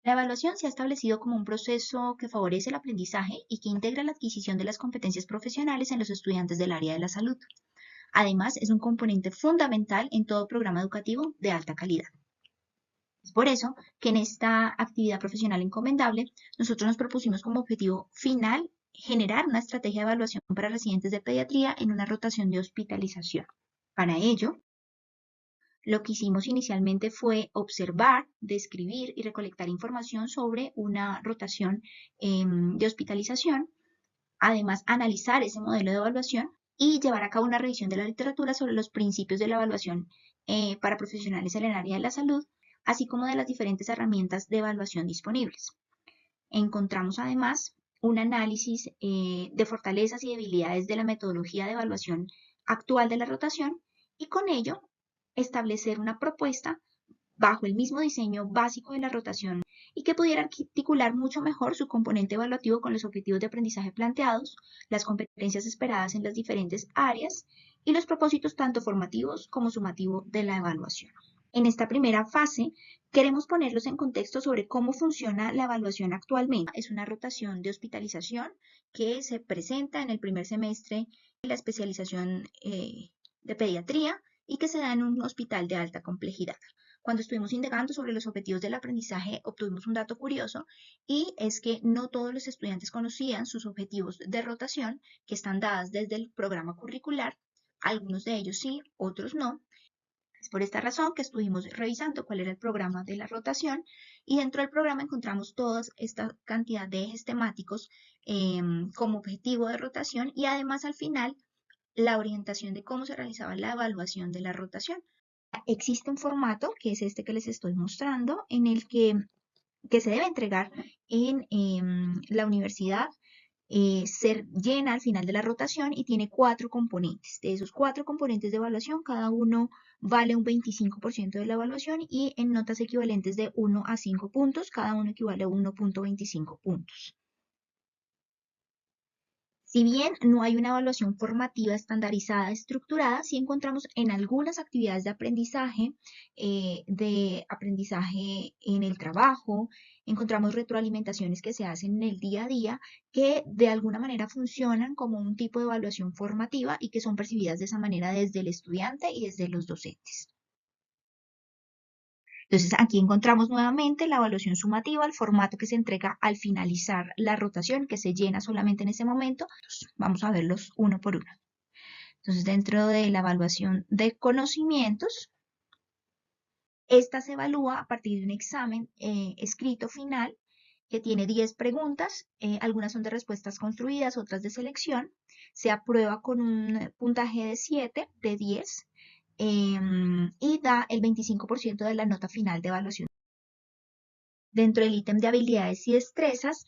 La evaluación se ha establecido como un proceso que favorece el aprendizaje y que integra la adquisición de las competencias profesionales en los estudiantes del área de la salud. Además, es un componente fundamental en todo programa educativo de alta calidad. Es por eso que en esta actividad profesional encomendable, nosotros nos propusimos como objetivo final generar una estrategia de evaluación para residentes de pediatría en una rotación de hospitalización. Para ello, lo que hicimos inicialmente fue observar, describir y recolectar información sobre una rotación de hospitalización, además analizar ese modelo de evaluación y llevar a cabo una revisión de la literatura sobre los principios de la evaluación para profesionales en el área de la salud, así como de las diferentes herramientas de evaluación disponibles. Encontramos además un análisis de fortalezas y debilidades de la metodología de evaluación actual de la rotación y con ello establecer una propuesta bajo el mismo diseño básico de la rotación y que pudiera articular mucho mejor su componente evaluativo con los objetivos de aprendizaje planteados, las competencias esperadas en las diferentes áreas y los propósitos tanto formativos como sumativos de la evaluación. En esta primera fase, queremos ponerlos en contexto sobre cómo funciona la evaluación actualmente. Es una rotación de hospitalización que se presenta en el primer semestre de la especialización de pediatría y que se da en un hospital de alta complejidad. Cuando estuvimos indagando sobre los objetivos del aprendizaje, obtuvimos un dato curioso y es que no todos los estudiantes conocían sus objetivos de rotación que están dadas desde el programa curricular. Algunos de ellos sí, otros no. Es por esta razón que estuvimos revisando cuál era el programa de la rotación y dentro del programa encontramos toda esta cantidad de ejes temáticos como objetivo de rotación y además al final la orientación de cómo se realizaba la evaluación de la rotación. Existe un formato, que es este que les estoy mostrando, en el que se debe entregar en la universidad, ser llena al final de la rotación y tiene 4 componentes. De esos 4 componentes de evaluación, cada uno vale un 25% de la evaluación y en notas equivalentes de 1 a 5 puntos, cada uno equivale a 1.25 puntos. Si bien no hay una evaluación formativa estandarizada, estructurada, sí encontramos en algunas actividades de aprendizaje en el trabajo, encontramos retroalimentaciones que se hacen en el día a día que de alguna manera funcionan como un tipo de evaluación formativa y que son percibidas de esa manera desde el estudiante y desde los docentes. Entonces, aquí encontramos nuevamente la evaluación sumativa, el formato que se entrega al finalizar la rotación, que se llena solamente en ese momento. Entonces, vamos a verlos uno por uno. Entonces, dentro de la evaluación de conocimientos, esta se evalúa a partir de un examen escrito final que tiene 10 preguntas, algunas son de respuestas construidas, otras de selección. Se aprueba con un puntaje de 7 de 10 y da el 25% de la nota final de evaluación. Dentro del ítem de habilidades y destrezas,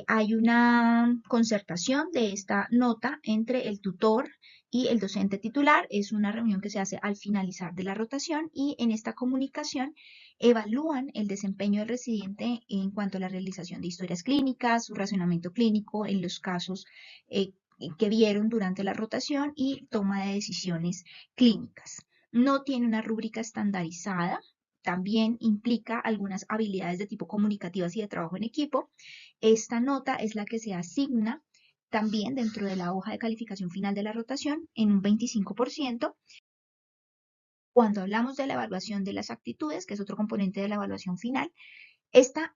hay una concertación de esta nota entre el tutor y el docente titular. Es una reunión que se hace al finalizar de la rotación y en esta comunicación evalúan el desempeño del residente en cuanto a la realización de historias clínicas, su razonamiento clínico en los casos que vieron durante la rotación y toma de decisiones clínicas. No tiene una rúbrica estandarizada, también implica algunas habilidades de tipo comunicativas y de trabajo en equipo. Esta nota es la que se asigna también dentro de la hoja de calificación final de la rotación en un 25%. Cuando hablamos de la evaluación de las actitudes, que es otro componente de la evaluación final, esta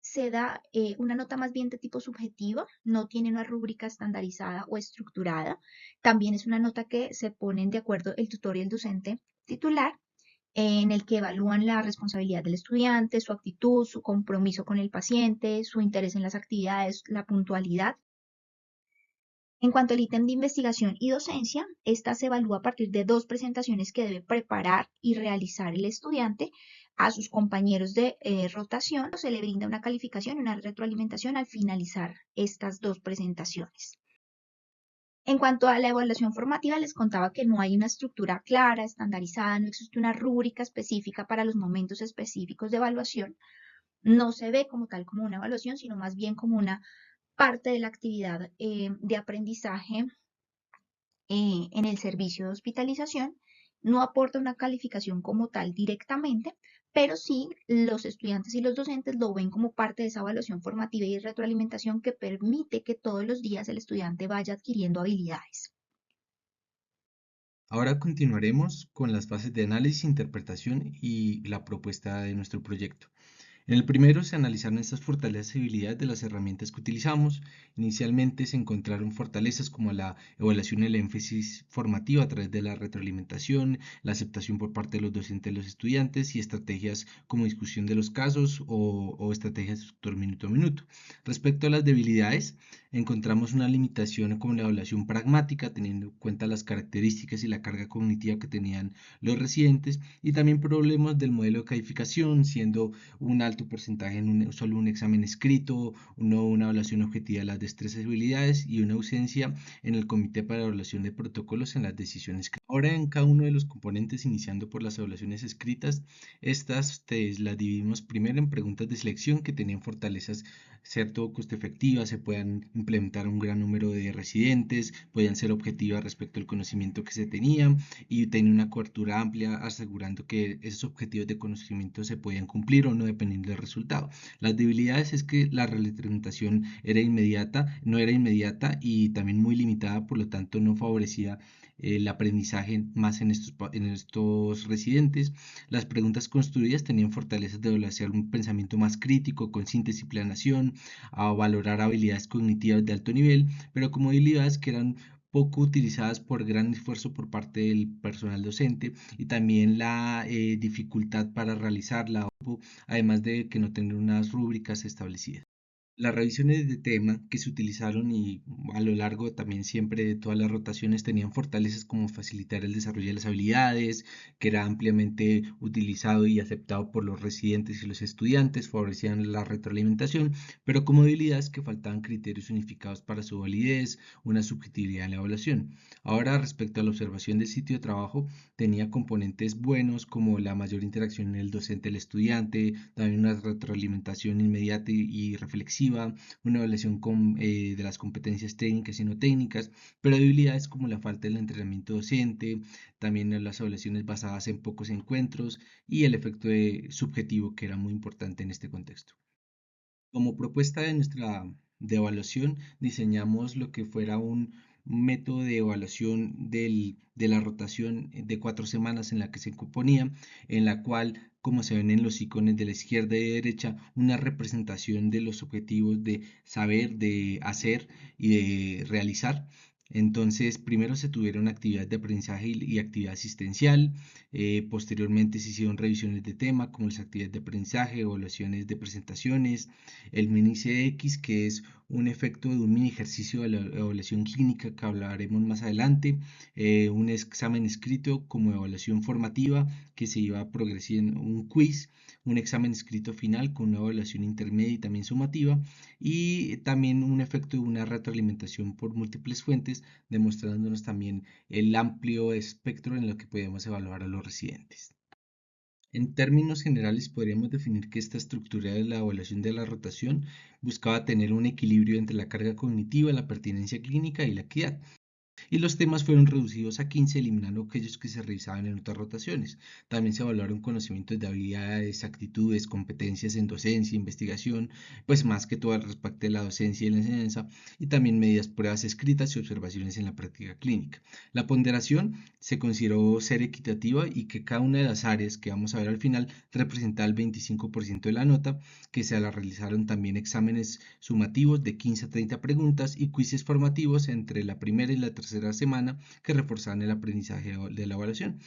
se da una nota más bien de tipo subjetiva, no tiene una rúbrica estandarizada o estructurada. También es una nota que se ponen de acuerdo el tutor y el docente titular, en el que evalúan la responsabilidad del estudiante, su actitud, su compromiso con el paciente, su interés en las actividades, la puntualidad. En cuanto al ítem de investigación y docencia, esta se evalúa a partir de 2 presentaciones que debe preparar y realizar el estudiante a sus compañeros de rotación. Se le brinda una calificación, una retroalimentación al finalizar estas 2 presentaciones. En cuanto a la evaluación formativa, les contaba que no hay una estructura clara, estandarizada, no existe una rúbrica específica para los momentos específicos de evaluación. No se ve como tal como una evaluación, sino más bien como una parte de la actividad de aprendizaje en el servicio de hospitalización. No aporta una calificación como tal directamente, pero sí los estudiantes y los docentes lo ven como parte de esa evaluación formativa y retroalimentación que permite que todos los días el estudiante vaya adquiriendo habilidades. Ahora continuaremos con las fases de análisis, interpretación y la propuesta de nuestro proyecto. En el primero se analizaron estas fortalezas y habilidades de las herramientas que utilizamos. Inicialmente se encontraron fortalezas como la evaluación y el énfasis formativo a través de la retroalimentación, la aceptación por parte de los docentes de los estudiantes y estrategias como discusión de los casos o estrategias de tutor minuto a minuto. Respecto a las debilidades, encontramos una limitación como la evaluación pragmática, teniendo en cuenta las características y la carga cognitiva que tenían los residentes, y también problemas del modelo de calificación, siendo un alto porcentaje en solo un examen escrito, una evaluación objetiva de las destrezas y habilidades y una ausencia en el comité para evaluación de protocolos en las decisiones. Ahora en cada uno de los componentes, iniciando por las evaluaciones escritas, estas las dividimos primero en preguntas de selección que tenían fortalezas cierto coste efectivas, se puedan implementar un gran número de residentes, podían ser objetivas respecto al conocimiento que se tenía y tenía una cobertura amplia asegurando que esos objetivos de conocimiento se podían cumplir o no dependiendo del resultado. Las debilidades es que la retroalimentación era inmediata, no era inmediata y también muy limitada, por lo tanto no favorecía el aprendizaje más en estos residentes. Las preguntas construidas tenían fortalezas de evaluar un pensamiento más crítico, con síntesis y planeación, a valorar habilidades cognitivas de alto nivel, pero como habilidades que eran poco utilizadas por gran esfuerzo por parte del personal docente y también la dificultad para realizarla, además de que no tener unas rúbricas establecidas. Las revisiones de tema que se utilizaron y a lo largo también siempre de todas las rotaciones tenían fortalezas como facilitar el desarrollo de las habilidades, que era ampliamente utilizado y aceptado por los residentes y los estudiantes, favorecían la retroalimentación, pero como debilidades que faltaban criterios unificados para su validez, una subjetividad en la evaluación. Ahora, respecto a la observación del sitio de trabajo, tenía componentes buenos como la mayor interacción en el docente el estudiante, también una retroalimentación inmediata y reflexiva, una evaluación de las competencias técnicas y no técnicas, pero debilidades como la falta del entrenamiento docente, también las evaluaciones basadas en pocos encuentros y el efecto subjetivo que era muy importante en este contexto. Como propuesta de evaluación, diseñamos lo que fuera un método de evaluación de la rotación de 4 semanas en la que se componía, en la cual, como se ven en los iconos de la izquierda y derecha, una representación de los objetivos de saber, de hacer y de realizar. Entonces, primero se tuvieron actividades de aprendizaje y actividad asistencial, posteriormente se hicieron revisiones de tema como las actividades de aprendizaje, evaluaciones de presentaciones, el mini CX, que es un efecto de un mini ejercicio de la evaluación clínica que hablaremos más adelante, un examen escrito como evaluación formativa que se iba progresando, un quiz, un examen escrito final con una evaluación intermedia y también sumativa, y también un efecto de una retroalimentación por múltiples fuentes, demostrándonos también el amplio espectro en lo que podemos evaluar a los residentes. En términos generales, podríamos definir que esta estructura de la evaluación de la rotación buscaba tener un equilibrio entre la carga cognitiva, la pertinencia clínica y la equidad, y los temas fueron reducidos a 15, eliminando aquellos que se revisaban en otras rotaciones. También se evaluaron conocimientos de habilidades, actitudes, competencias en docencia, investigación, pues más que todo al respecto de la docencia y la enseñanza, y también medidas pruebas escritas y observaciones en la práctica clínica. La ponderación se consideró ser equitativa y que cada una de las áreas que vamos a ver al final representaba el 25% de la nota, que se la realizaron también exámenes sumativos de 15 a 30 preguntas y quizzes formativos entre la primera y la tercera semana que reforzaban el aprendizaje de la evaluación.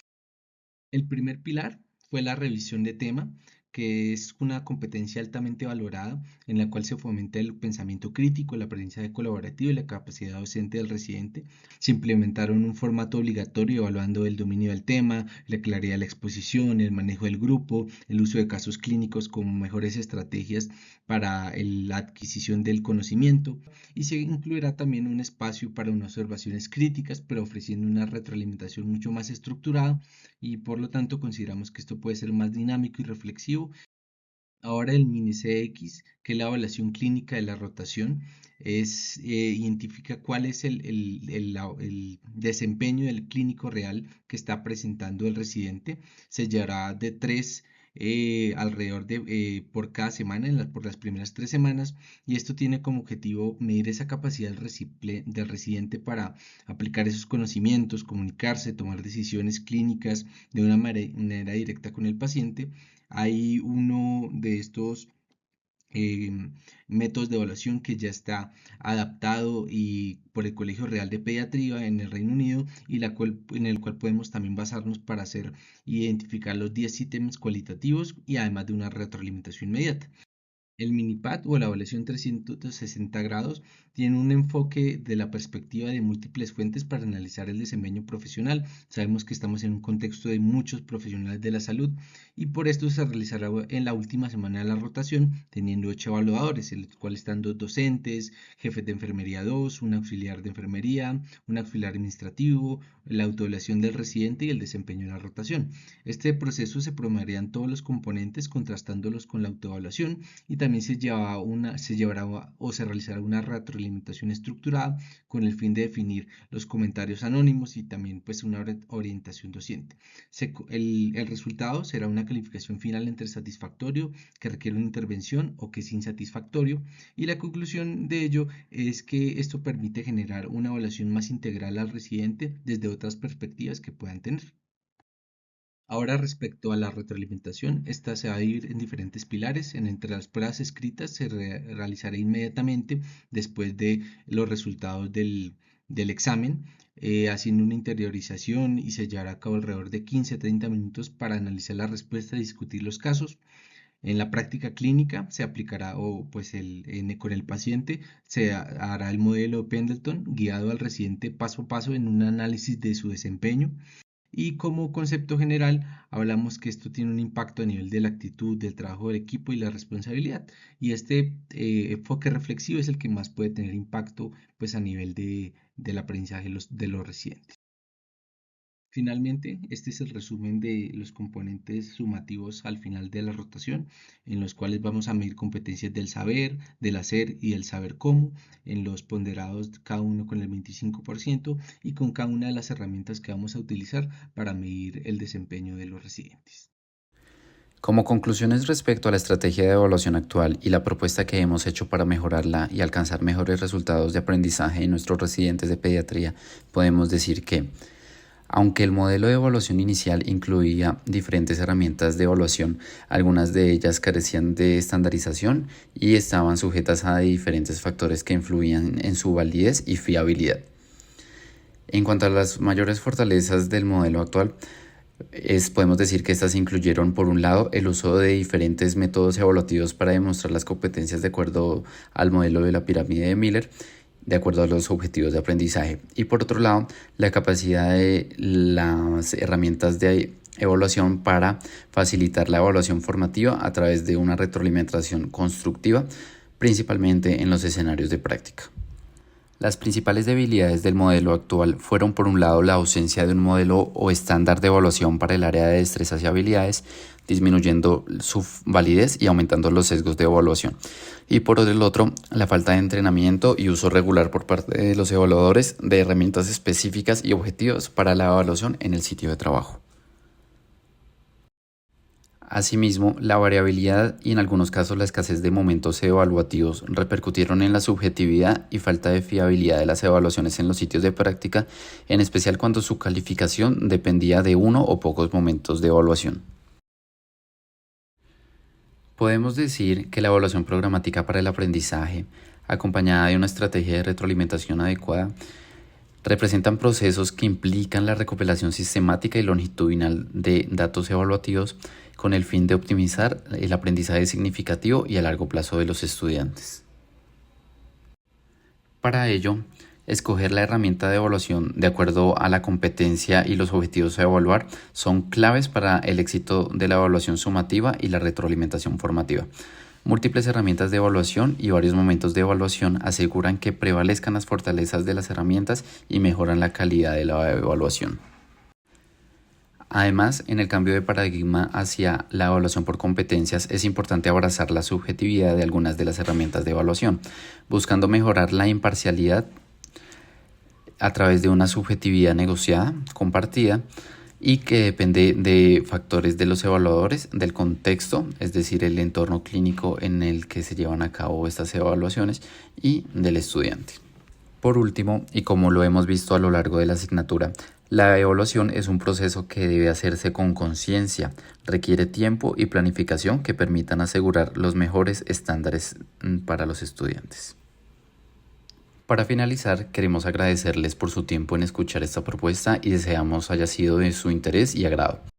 El primer pilar fue la revisión de tema, que es una competencia altamente valorada en la cual se fomenta el pensamiento crítico, el aprendizaje colaborativo y la capacidad docente del residente. Se implementaron un formato obligatorio evaluando el dominio del tema, la claridad de la exposición, el manejo del grupo, el uso de casos clínicos como mejores estrategias para la adquisición del conocimiento, y se incluirá también un espacio para unas observaciones críticas, pero ofreciendo una retroalimentación mucho más estructurada, y por lo tanto consideramos que esto puede ser más dinámico y reflexivo. Ahora el mini CX, que es la evaluación clínica de la rotación, identifica cuál es el desempeño del clínico real que está presentando el residente. Se llevará de 3 alrededor de por cada semana, por las primeras 3 semanas, y esto tiene como objetivo medir esa capacidad del residente para aplicar esos conocimientos, comunicarse, tomar decisiones clínicas de una manera directa con el paciente. Hay uno de estos eh, métodos de evaluación que ya está adaptado y por el Colegio Real de Pediatría en el Reino Unido, y en el cual podemos también basarnos para hacer identificar los 10 ítems cualitativos y además de una retroalimentación inmediata. El Minipad o la evaluación 360 grados tiene un enfoque de la perspectiva de múltiples fuentes para analizar el desempeño profesional. Sabemos que estamos en un contexto de muchos profesionales de la salud y por esto se realizará en la última semana de la rotación, teniendo 8 evaluadores, en los cuales están 2 docentes, jefes de enfermería 2, un auxiliar de enfermería, un auxiliar administrativo, la autoevaluación del residente y el desempeño de la rotación. Este proceso se promoverían todos los componentes contrastándolos con la autoevaluación, y también se realizará una retroalimentación estructurada con el fin de definir los comentarios anónimos y también pues una orientación docente. El resultado será una calificación final entre satisfactorio, que requiere una intervención, o que es insatisfactorio, y la conclusión de ello es que esto permite generar una evaluación más integral al residente desde otras perspectivas que puedan tener. Ahora, respecto a la retroalimentación, esta se va a dividir en diferentes pilares. Entre las pruebas escritas se realizará inmediatamente después de los resultados del examen, haciendo una interiorización, y se llevará a cabo alrededor de 15 a 30 minutos para analizar la respuesta y discutir los casos. En la práctica clínica se aplicará, con el paciente se hará el modelo Pendleton guiado al residente paso a paso en un análisis de su desempeño. Y como concepto general, hablamos que esto tiene un impacto a nivel de la actitud, del trabajo del equipo y la responsabilidad. Y este enfoque reflexivo es el que más puede tener impacto pues, a nivel del aprendizaje de los residentes. Finalmente, este es el resumen de los componentes sumativos al final de la rotación, en los cuales vamos a medir competencias del saber, del hacer y del saber cómo, en los ponderados cada uno con el 25% y con cada una de las herramientas que vamos a utilizar para medir el desempeño de los residentes. Como conclusiones respecto a la estrategia de evaluación actual y la propuesta que hemos hecho para mejorarla y alcanzar mejores resultados de aprendizaje en nuestros residentes de pediatría, podemos decir que aunque el modelo de evaluación inicial incluía diferentes herramientas de evaluación, algunas de ellas carecían de estandarización y estaban sujetas a diferentes factores que influían en su validez y fiabilidad. En cuanto a las mayores fortalezas del modelo actual, podemos decir que estas incluyeron, por un lado, el uso de diferentes métodos evaluativos para demostrar las competencias de acuerdo al modelo de la pirámide de Miller, de acuerdo a los objetivos de aprendizaje, y por otro lado, la capacidad de las herramientas de evaluación para facilitar la evaluación formativa a través de una retroalimentación constructiva, principalmente en los escenarios de práctica. Las principales debilidades del modelo actual fueron, por un lado, la ausencia de un modelo o estándar de evaluación para el área de destrezas y habilidades, disminuyendo su validez y aumentando los sesgos de evaluación. Y por el otro, la falta de entrenamiento y uso regular por parte de los evaluadores de herramientas específicas y objetivos para la evaluación en el sitio de trabajo. Asimismo, la variabilidad y en algunos casos la escasez de momentos evaluativos repercutieron en la subjetividad y falta de fiabilidad de las evaluaciones en los sitios de práctica, en especial cuando su calificación dependía de uno o pocos momentos de evaluación. Podemos decir que la evaluación programática para el aprendizaje, acompañada de una estrategia de retroalimentación adecuada, representan procesos que implican la recopilación sistemática y longitudinal de datos evaluativos con el fin de optimizar el aprendizaje significativo y a largo plazo de los estudiantes. Para ello, escoger la herramienta de evaluación de acuerdo a la competencia y los objetivos a evaluar son claves para el éxito de la evaluación sumativa y la retroalimentación formativa. Múltiples herramientas de evaluación y varios momentos de evaluación aseguran que prevalezcan las fortalezas de las herramientas y mejoran la calidad de la evaluación. Además, en el cambio de paradigma hacia la evaluación por competencias es importante abrazar la subjetividad de algunas de las herramientas de evaluación, buscando mejorar la imparcialidad a través de una subjetividad negociada, compartida, y que depende de factores de los evaluadores, del contexto, es decir, el entorno clínico en el que se llevan a cabo estas evaluaciones y del estudiante. Por último, y como lo hemos visto a lo largo de la asignatura, la evaluación es un proceso que debe hacerse con conciencia, requiere tiempo y planificación que permitan asegurar los mejores estándares para los estudiantes. Para finalizar, queremos agradecerles por su tiempo en escuchar esta propuesta y deseamos haya sido de su interés y agrado.